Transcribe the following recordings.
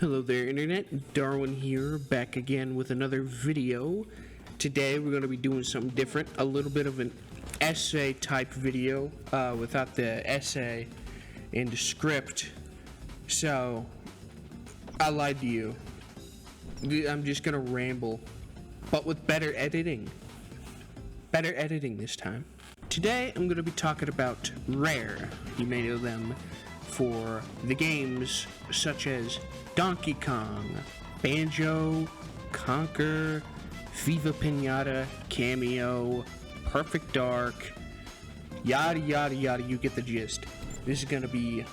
Hello there Internet, Darwin here, back again with another video. Today we're going to be doing something different, a little bit of an essay type video without the essay and the script. So, I lied to you. I'm just going to ramble, but with better editing. Better editing this time. Today I'm going to be talking about Rare. You may know them for the games such as Donkey Kong, Banjo, Conquer, Viva Pinata, Cameo, Perfect Dark, yada yada yada, you get the gist. This is going to be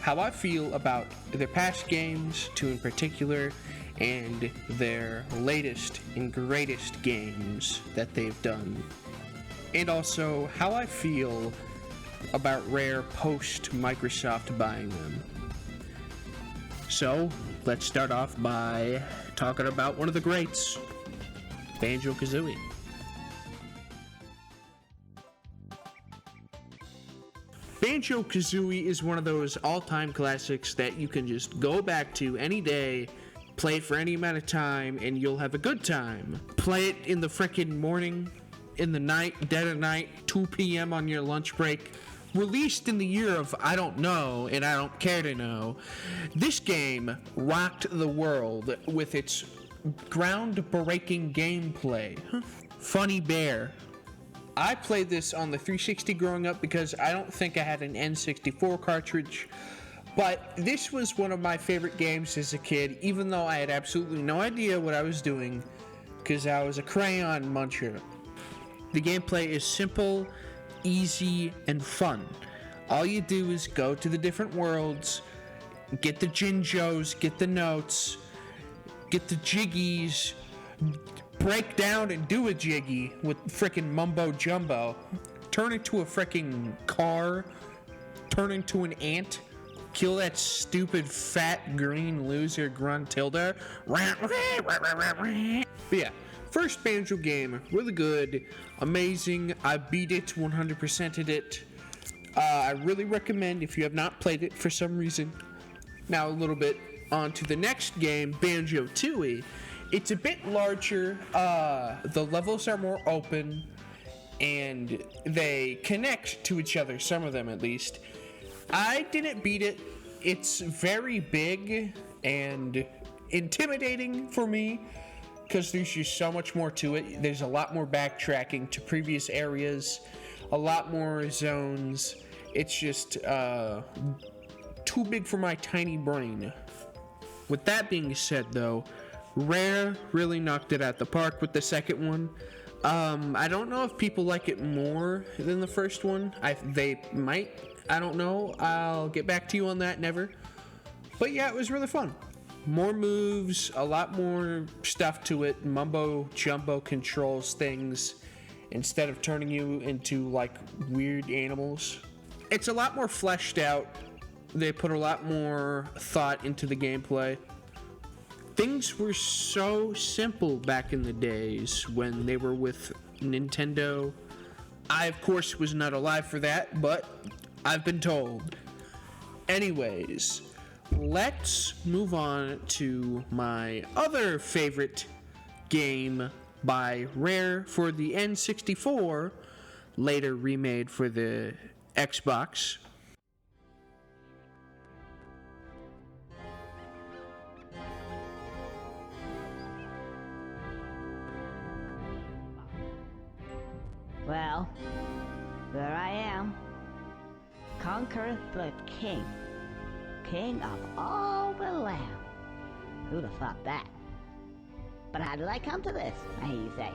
how I feel about their past games, two in particular, and their latest and greatest games that they've done. And also how I feel about Rare post Microsoft buying them. So, let's start off by talking about one of the greats, Banjo-Kazooie. Banjo-Kazooie is one of those all-time classics that you can just go back to any day, play it for any amount of time, and you'll have a good time. Play it in the frickin' morning, in the night, dead of night, 2 p.m. on your lunch break. Released in the year of I don't know, and I don't care to know, this game rocked the world with its groundbreaking gameplay. Funny Bear. I played this on the 360 growing up because I don't think I had an N64 cartridge, but this was one of my favorite games as a kid, even though I had absolutely no idea what I was doing because I was a crayon muncher. The gameplay is simple, easy, and fun. All you do is go to the different worlds, get the Jinjos, get the notes, get the jiggies, break down and do a jiggy with frickin' mumbo jumbo, turn into a frickin' car, turn into an ant, kill that stupid fat green loser Gruntilda. But yeah, first Banjo game, really good, amazing. I beat it, 100%ed it. I really recommend if you have not played it for some reason. Now a little bit on to the next game, Banjo-Tooie. It's a bit larger, the levels are more open, and they connect to each other, some of them at least. I didn't beat it. It's very big and intimidating for me, because there's just so much more to it. There's a lot more backtracking to previous areas, a lot more zones. It's just too big for my tiny brain. With that being said, though, Rare really knocked it out the park with the second one. I don't know if people like it more than the first one. They might. I don't know. I'll get back to you on that, never. But yeah, it was really fun. More moves, a lot more stuff to it. Mumbo Jumbo controls things instead of turning you into like weird animals. It's a lot more fleshed out. They put a lot more thought into the gameplay. Things were so simple back in the days when they were with Nintendo. I, of course, was not alive for that, but I've been told. Anyways, let's move on to my other favorite game by Rare for the N64, later remade for the Xbox. Well, there I am. Conquer the king. King of all the land. Who'd have thought that? But how did I come to this, may you say?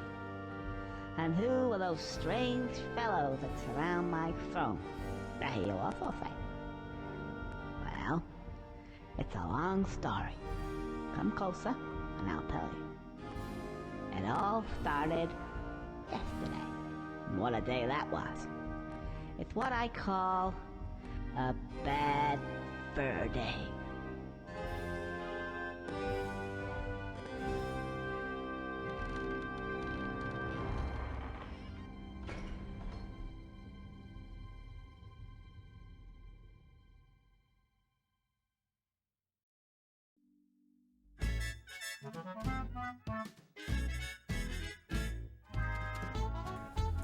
And who are those strange fellows that surround my throne? May you also say? Well, it's a long story. Come closer, and I'll tell you. It all started yesterday. And what a day that was. It's what I call a bad fur day.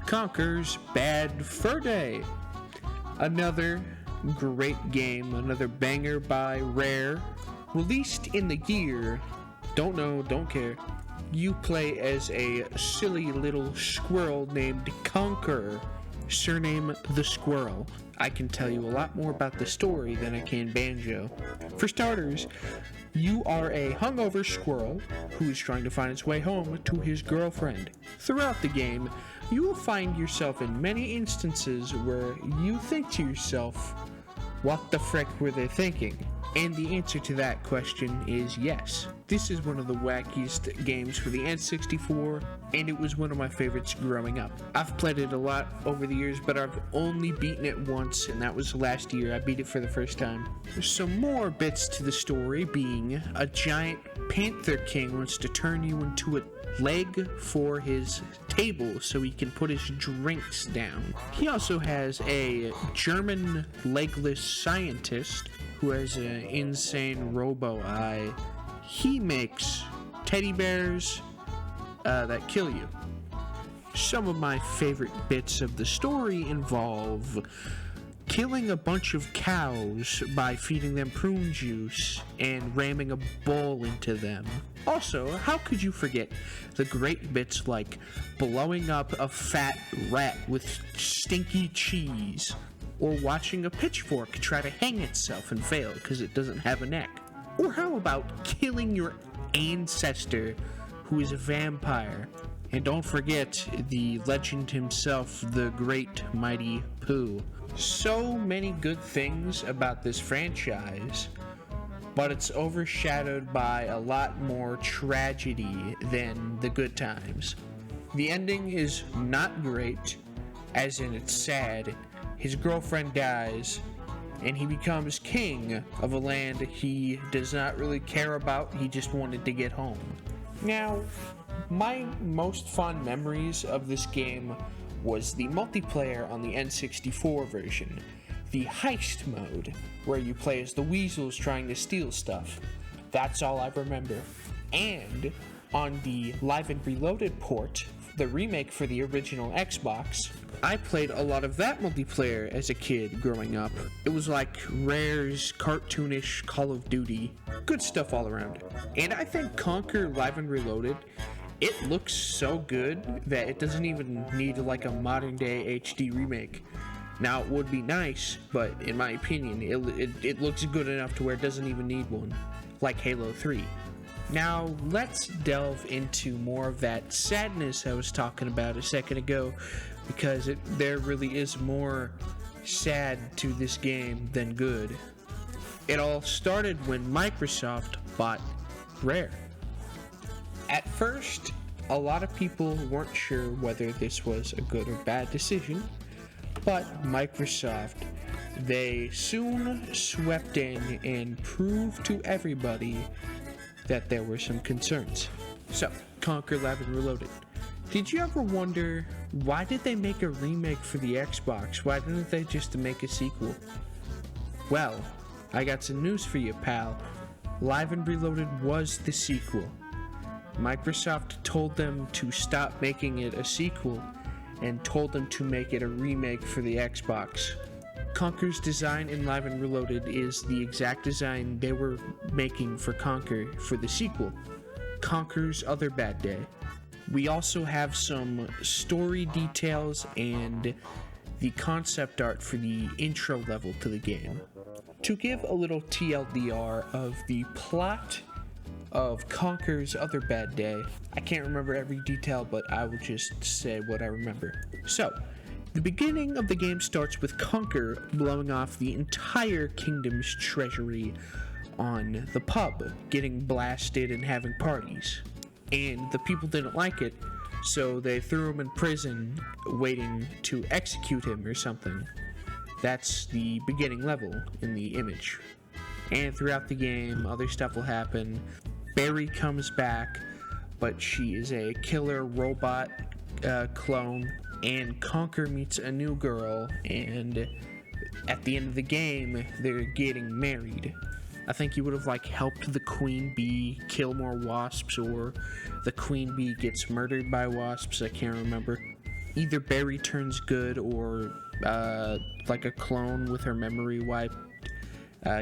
Conker's Bad Fur Day. Another great game, another banger by Rare. Released in the year, don't know, don't care. You play as a silly little squirrel named Conker, surname the Squirrel. I can tell you a lot more about the story than I can Banjo. For starters, you are a hungover squirrel who is trying to find its way home to his girlfriend. Throughout the game, you will find yourself in many instances where you think to yourself, what the frick were they thinking? And the answer to that question is yes. This is one of the wackiest games for the N64, and it was one of my favorites growing up. I've played it a lot over the years, but I've only beaten it once, and that was last year. I beat it for the first time. There's some more bits to the story, being a giant Panther King wants to turn you into a leg for his table so he can put his drinks down. He also has a German legless scientist who has an insane robo eye. He makes teddy bears that kill you. Some of my favorite bits of the story involve killing a bunch of cows by feeding them prune juice and ramming a bowl into them. Also, how could you forget the great bits like blowing up a fat rat with stinky cheese, or watching a pitchfork try to hang itself and fail because it doesn't have a neck? Or how about killing your ancestor who is a vampire? And don't forget the legend himself, the great mighty Pooh. So many good things about this franchise, but it's overshadowed by a lot more tragedy than the good times. The ending is not great, as in it's sad. His girlfriend dies, and he becomes king of a land he does not really care about. He just wanted to get home. Now, my most fond memories of this game was the multiplayer on the N64 version, the heist mode, where you play as the weasels trying to steal stuff. That's all I remember. And on the Live and Reloaded port, the remake for the original Xbox, I played a lot of that multiplayer as a kid growing up. It was like Rare's cartoonish Call of Duty. Good stuff all around. And I think Conker Live and Reloaded, it looks so good that it doesn't even need like a modern day HD remake. Now, it would be nice, but in my opinion, it looks good enough to where it doesn't even need one, like Halo 3. Now, let's delve into more of that sadness I was talking about a second ago, because there really is more sad to this game than good. It all started when Microsoft bought Rare. At first, a lot of people weren't sure whether this was a good or bad decision, but Microsoft, they soon swept in and proved to everybody that there were some concerns. So, Conker Live and Reloaded. Did you ever wonder, why did they make a remake for the Xbox? Why didn't they just make a sequel? Well, I got some news for you, pal. Live and Reloaded was the sequel. Microsoft told them to stop making it a sequel and told them to make it a remake for the Xbox. Conker's design in Live and Reloaded is the exact design they were making for Conker for the sequel, Conker's Other Bad Day. We also have some story details and the concept art for the intro level to the game. To give a little TLDR of the plot of Conker's Other Bad Day, I can't remember every detail, but I will just say what I remember. So, the beginning of the game starts with Conker blowing off the entire kingdom's treasury on the pub, getting blasted and having parties. And the people didn't like it, so they threw him in prison, waiting to execute him or something. That's the beginning level in the image. And throughout the game, other stuff will happen. Barry comes back, but she is a killer robot clone, and Conker meets a new girl, and at the end of the game, they're getting married. I think he would have helped the queen bee kill more wasps, or the queen bee gets murdered by wasps. I can't remember. either Barry turns good or like a clone with her memory wiped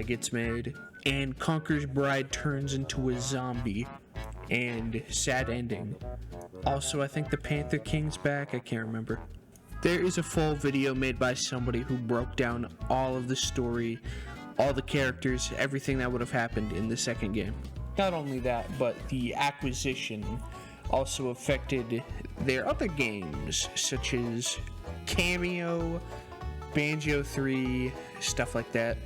gets made, and Conker's bride turns into a zombie, and sad ending. Also, I think the Panther King's back. I can't remember. There is a full video made by somebody who broke down all of the story, all the characters, everything that would have happened in the second game. Not only that, but the acquisition also affected their other games, such as Cameo, Banjo 3, stuff like that.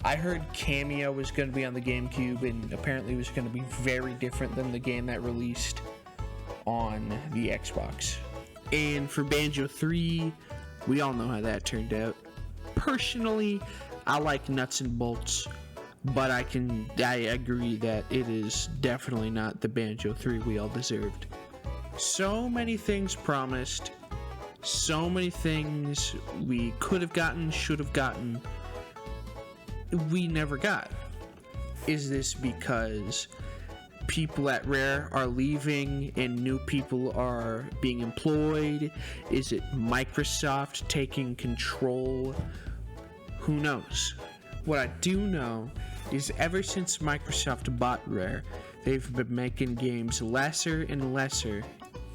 I heard Cameo was going to be on the GameCube, and apparently it was going to be very different than the game that released on the Xbox. And for Banjo 3, we all know how that turned out. Personally, I like nuts and bolts, but I agree that it is definitely not the Banjo 3 we all deserved. So many things promised, so many things we could have gotten, should have gotten, we never got. Is this because people at Rare are leaving and new people are being employed? Is it Microsoft taking control? Who knows? What I do know is ever since Microsoft bought Rare, they've been making games lesser and lesser,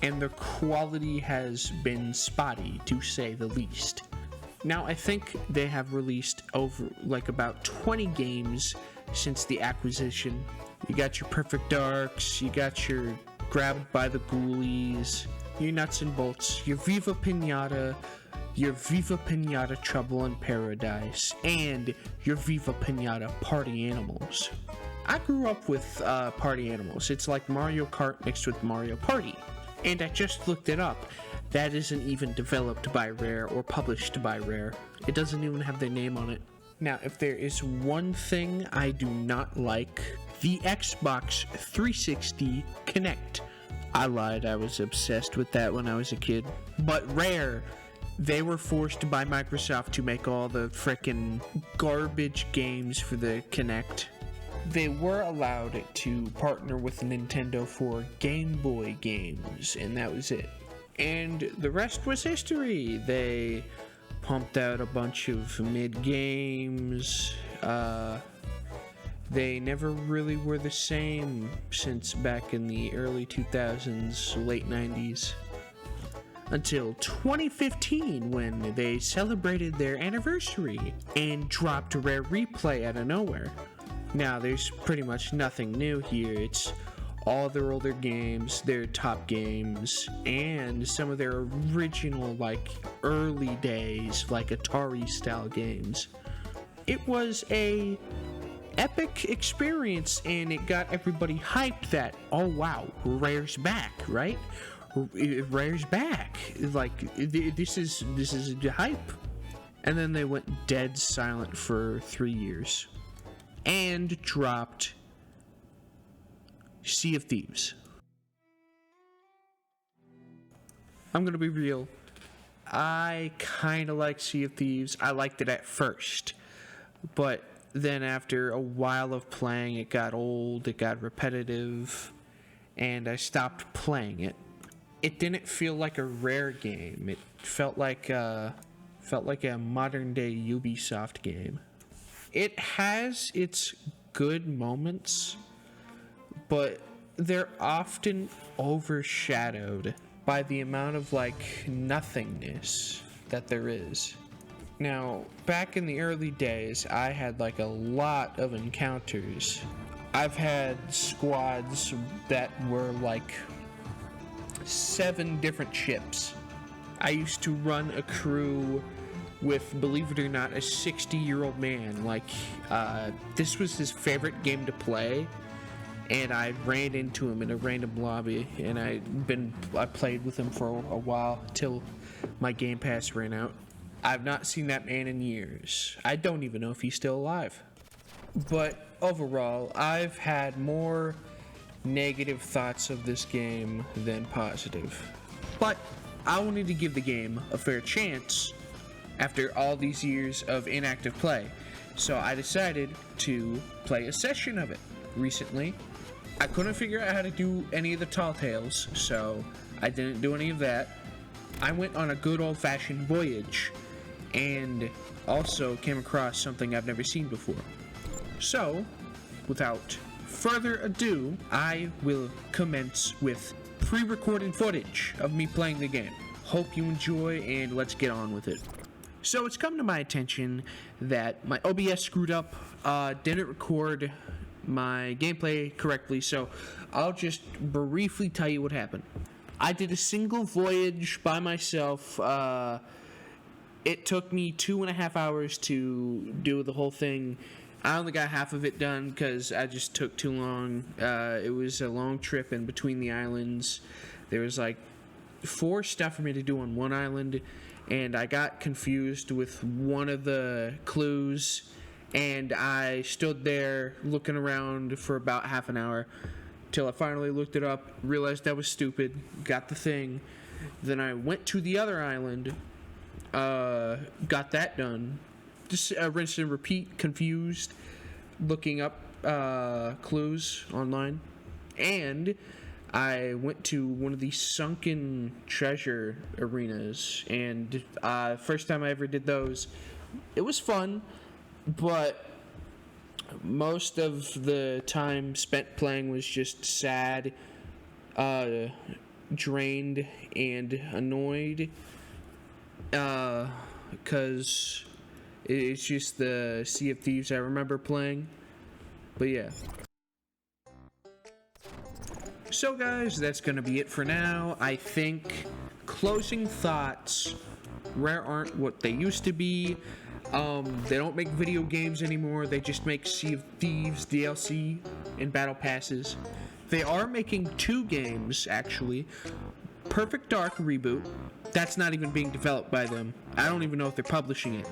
and their quality has been spotty, to say the least. Now, I think they have released over about 20 games since the acquisition. You got your Perfect Darks, you got your Grabbed by the Ghoulies, your Nuts and Bolts, your Viva Pinata, your Viva Pinata Trouble in Paradise, and your Viva Pinata Party Animals. I grew up with Party Animals. It's like Mario Kart mixed with Mario Party. And I just looked it up. That isn't even developed by Rare or published by Rare. It doesn't even have their name on it. Now, if there is one thing I do not like, the Xbox 360 Kinect. I lied, I was obsessed with that when I was a kid. But Rare, they were forced by Microsoft to make all the frickin' garbage games for the Kinect. They were allowed to partner with Nintendo for Game Boy games, and that was it. And the rest was history. They pumped out a bunch of mid-games. They never really were the same since back in the early 2000s, late 90s. Until 2015, when they celebrated their anniversary and dropped Rare Replay out of nowhere. Now, there's pretty much nothing new here. It's all their older games, their top games, and some of their original, early days, Atari-style games. It was a epic experience, and it got everybody hyped that, oh wow, Rare's back, right? Rare's back. This is hype. And then they went dead silent for 3 years. And dropped Sea of Thieves. I'm gonna be real. I kinda like Sea of Thieves. I liked it at first. But then after a while of playing, it got old, it got repetitive, and I stopped playing it. It didn't feel like a Rare game. It felt like a modern day Ubisoft game. It has its good moments, but they're often overshadowed by the amount of nothingness that there is. Now, back in the early days, I had a lot of encounters. I've had squads that were 7 different ships. I used to run a crew with, believe it or not, a 60-year-old man. This was his favorite game to play, and I ran into him in a random lobby, and I played with him for a while till my Game Pass ran out. I've not seen that man in years. I don't even know if he's still alive. But overall, I've had more negative thoughts of this game than positive. But I wanted to give the game a fair chance after all these years of inactive play, so I decided to play a session of it recently. I couldn't figure out how to do any of the tall tales, so I didn't do any of that. I went on a good old-fashioned voyage and also came across something I've never seen before. So, without further ado, I will commence with pre-recorded footage of me playing the game. Hope you enjoy, and let's get on with it. So it's come to my attention that my OBS screwed up, didn't record my gameplay correctly, so I'll just briefly tell you what happened. I did a single voyage by myself. It took me 2.5 hours to do the whole thing. I only got half of it done because I just took too long. It was a long trip in between the islands. There was like 4 stuff for me to do on one island, and I got confused with one of the clues, and I stood there looking around for about half an hour till I finally looked it up, realized I was stupid, got the thing. Then I went to the other island, got that done. Just rinse and repeat, confused, looking up clues online. And I went to one of these sunken treasure arenas, and first time I ever did those, it was fun, but most of the time spent playing was just sad, drained, and annoyed, because it's just the Sea of Thieves I remember playing. But yeah. So guys, that's gonna be it for now. I think closing thoughts, Rare aren't what they used to be. They don't make video games anymore. They just make Sea of Thieves DLC and battle passes. They are making 2 games, actually. Perfect Dark Reboot. That's not even being developed by them. I don't even know if they're publishing it.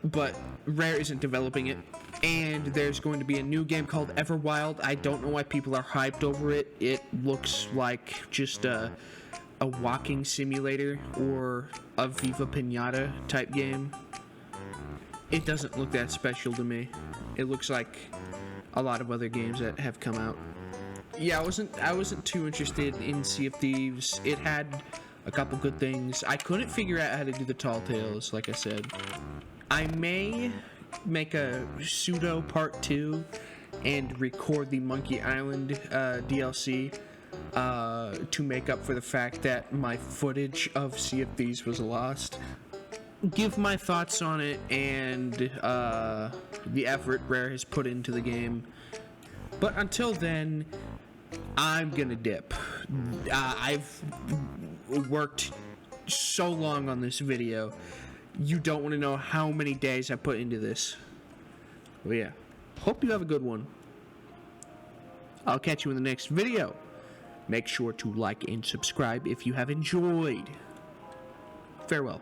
But Rare isn't developing it. And there's going to be a new game called Everwild. I don't know why people are hyped over it. It looks like just a walking simulator or a Viva Pinata type game. It doesn't look that special to me. It looks like a lot of other games that have come out. Yeah, I wasn't too interested in Sea of Thieves. It had a couple good things. I couldn't figure out how to do the tall tales, like I said. I may make a pseudo part 2 and record the Monkey Island DLC to make up for the fact that my footage of Sea of Thieves was lost. Give my thoughts on it and the effort Rare has put into the game. But until then, I'm gonna dip. I've worked so long on this video. You don't want to know how many days I put into this. Well, yeah. Hope you have a good one. I'll catch you in the next video. Make sure to like and subscribe if you have enjoyed. Farewell.